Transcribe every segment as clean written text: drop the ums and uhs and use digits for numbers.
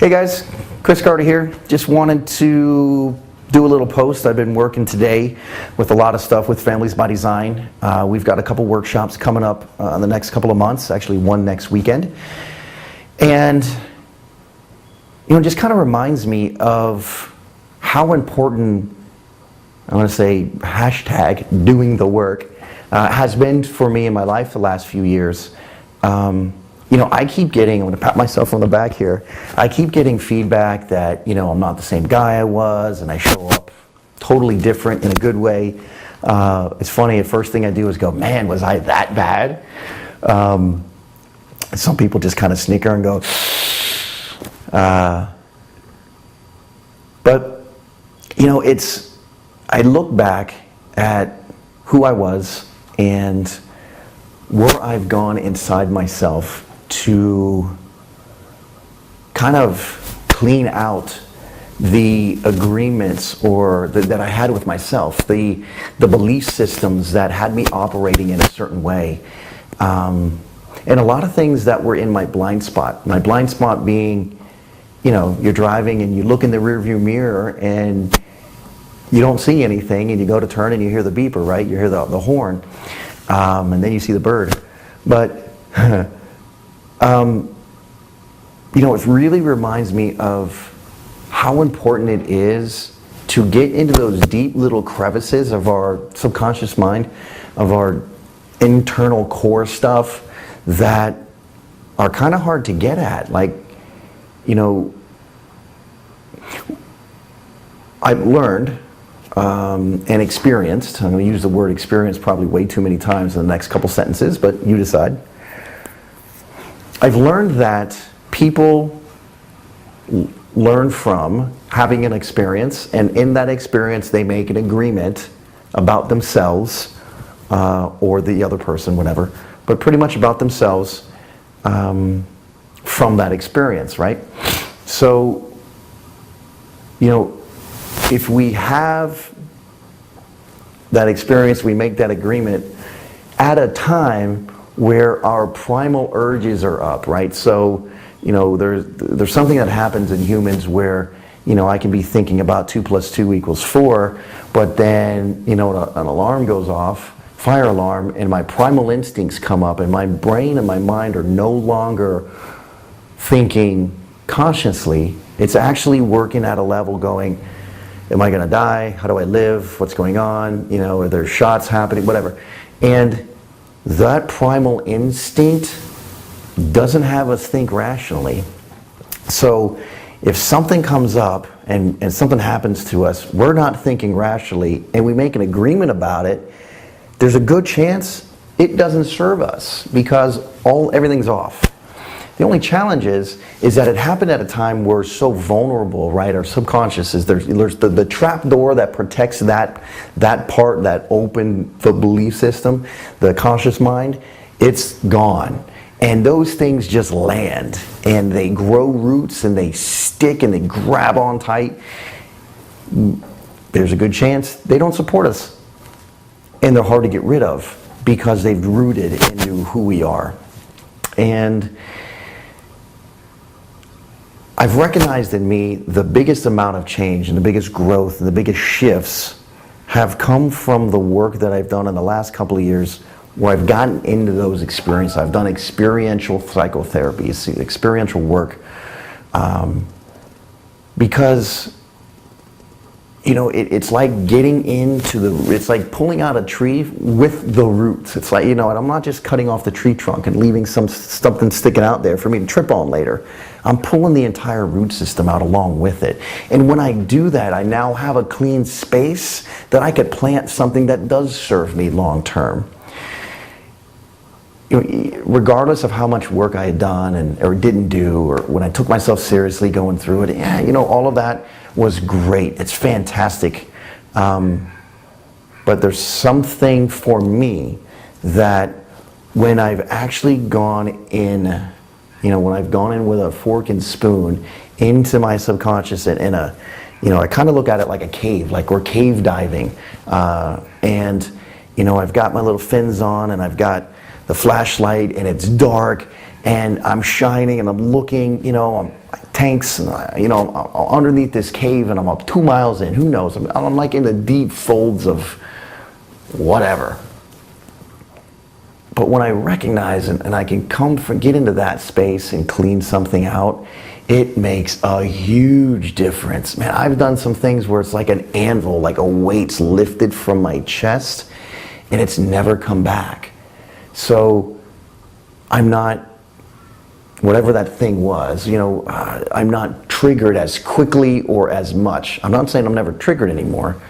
Hey guys, Chris Carter here. Just wanted to do a little post. I've been working today with a lot of stuff with Families by Design. We've got a couple workshops coming up in the next couple of months, actually one next weekend. And it just kind of reminds me of how important, I want to say hashtag doing the work, has been for me in my life the last few years. I keep getting, I'm going to pat myself on the back here, I keep getting feedback that, I'm not the same guy I was, and I show up totally different in a good way. It's funny, the first thing I do is go, man, was I that bad? Some people just kind of snicker and go, but, I look back at who I was and where I've gone inside myself to kind of clean out the agreements or that I had with myself, the belief systems that had me operating in a certain way, and a lot of things that were in my blind spot. My blind spot being, you're driving and you look in the rearview mirror and you don't see anything, and you go to turn and you hear the beeper, right? You hear the horn, and then you see the bird. But it really reminds me of how important it is to get into those deep little crevices of our subconscious mind, of our internal core stuff that are kind of hard to get at. I've learned and experienced, I'm going to use the word experience probably way too many times in the next couple sentences, but you decide. I've learned that people learn from having an experience, and in that experience they make an agreement about themselves or the other person, whatever, but pretty much about themselves from that experience, right? So, if we have that experience, we make that agreement at a time where our primal urges are up, right? So, there's something that happens in humans where, I can be thinking about 2 + 2 = 4, but then, an alarm goes off, fire alarm, and my primal instincts come up, and my brain and my mind are no longer thinking consciously. It's actually working at a level going, am I going to die? How do I live? What's going on? Are there shots happening? Whatever. And that primal instinct doesn't have us think rationally. So if something comes up and something happens to us, we're not thinking rationally, and we make an agreement about it, there's a good chance it doesn't serve us because everything's off. The only challenge is that it happened at a time we're so vulnerable, right? Our subconscious is there's the trap door that protects that part, that open, the belief system, the conscious mind, it's gone. And those things just land and they grow roots and they stick and they grab on tight. There's a good chance they don't support us. And they're hard to get rid of because they've rooted into who we are. And I've recognized in me the biggest amount of change and the biggest growth and the biggest shifts have come from the work that I've done in the last couple of years where I've gotten into those experiences. I've done experiential psychotherapy, experiential work, because it's like getting into it's like pulling out a tree with the roots. It's like, and I'm not just cutting off the tree trunk and leaving something sticking out there for me to trip on later. I'm pulling the entire root system out along with it. And when I do that, I now have a clean space that I could plant something that does serve me long term. Regardless of how much work I had done or didn't do, or when I took myself seriously going through it, all of that was great. It's fantastic. But there's something for me that when I've actually gone in, when I've gone in with a fork and spoon into my subconscious and I kind of look at it like a cave, like we're cave diving. I've got my little fins on and I've got the flashlight and it's dark and I'm shining and I'm looking, I'm tanks, and I'm underneath this cave and I'm up 2 miles in, who knows, I'm like in the deep folds of whatever. But when I recognize and I can get into that space and clean something out, it makes a huge difference. Man, I've done some things where it's like an anvil, like a weight's lifted from my chest, and it's never come back. So I'm not, whatever that thing was, I'm not triggered as quickly or as much. I'm not saying I'm never triggered anymore,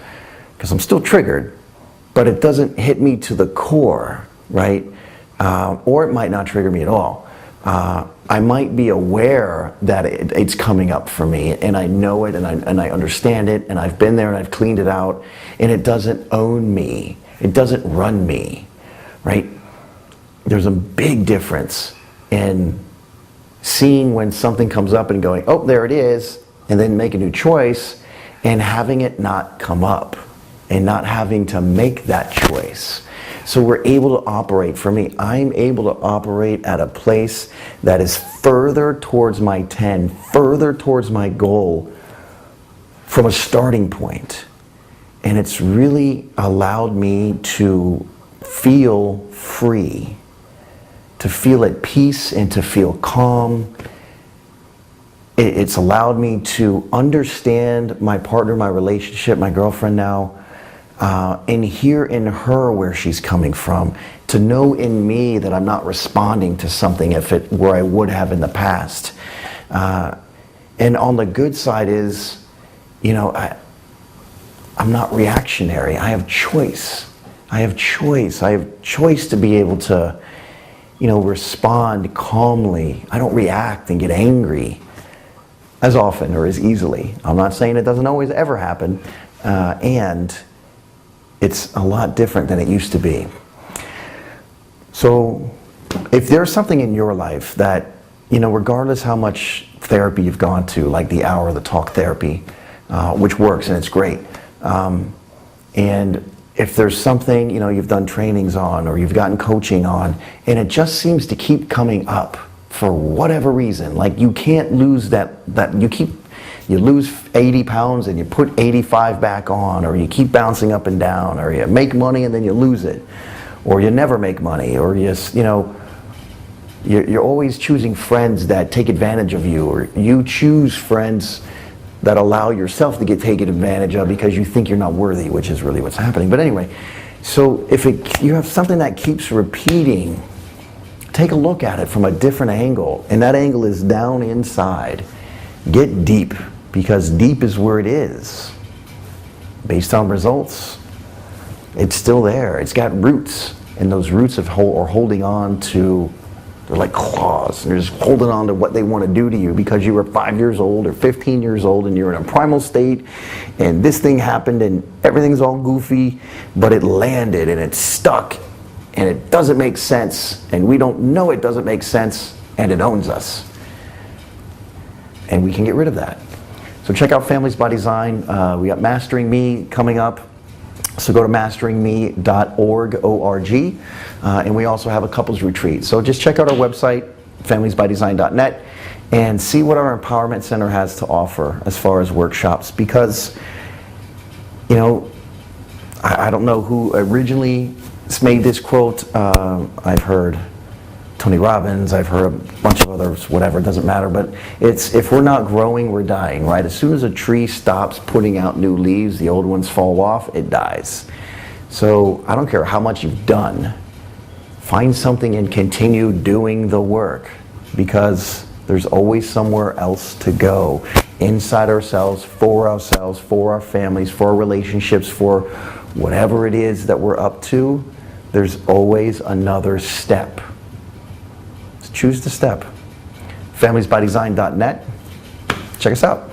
because I'm still triggered, but it doesn't hit me to the core, right? Or it might not trigger me at all. I might be aware that it's coming up for me, and I know it, and I understand it, and I've been there and I've cleaned it out, and it doesn't own me. It doesn't run me, right? There's a big difference in seeing when something comes up and going, oh, there it is, and then make a new choice, and having it not come up, and not having to make that choice. So we're able to operate, for me, I'm able to operate at a place that is further towards my 10, further towards my goal from a starting point. And it's really allowed me to feel free, to feel at peace and to feel calm. It's allowed me to understand my partner, my relationship, my girlfriend now, and hear in her where she's coming from, to know in me that I'm not responding to something where I would have in the past. And on the good side is, I'm not reactionary. I have choice. I have choice to be able to, respond calmly. I don't react and get angry as often or as easily. I'm not saying it doesn't always ever happen, and it's a lot different than it used to be. So if there's something in your life that, regardless how much therapy you've gone to, like the hour of the talk therapy, which works and it's great, and if there's something, you've done trainings on or you've gotten coaching on, and it just seems to keep coming up for whatever reason, like you can't lose that you lose 80 pounds and you put 85 back on, or you keep bouncing up and down, or you make money and then you lose it, or you never make money, or you're always choosing friends that take advantage of you, or you choose friends that allow yourself to get taken advantage of because you think you're not worthy, which is really what's happening. But anyway, so if you have something that keeps repeating, take a look at it from a different angle, and that angle is down inside. Get deep, because deep is where it is. Based on results, it's still there. It's got roots, and those roots are holding on to, they're like claws. They're just holding on to what they want to do to you because you were 5 years old or 15 years old and you're in a primal state, and this thing happened and everything's all goofy, but it landed and it's stuck and it doesn't make sense, and we don't know it doesn't make sense, and it owns us. And we can get rid of that. So check out Families by Design. We got Mastering Me coming up. So go to masteringme.org, O-R-G, and we also have a couples retreat. So just check out our website, familiesbydesign.net, and see what our Empowerment Center has to offer as far as workshops. Because, I don't know who originally made this quote. I've heard Tony Robbins, I've heard a bunch of others, whatever, it doesn't matter, but it's, if we're not growing, we're dying, right? As soon as a tree stops putting out new leaves, the old ones fall off, it dies. So I don't care how much you've done, find something and continue doing the work, because there's always somewhere else to go, inside ourselves, for our families, for our relationships, for whatever it is that we're up to. There's always another step. Choose the step. Familiesbydesign.net. Check us out.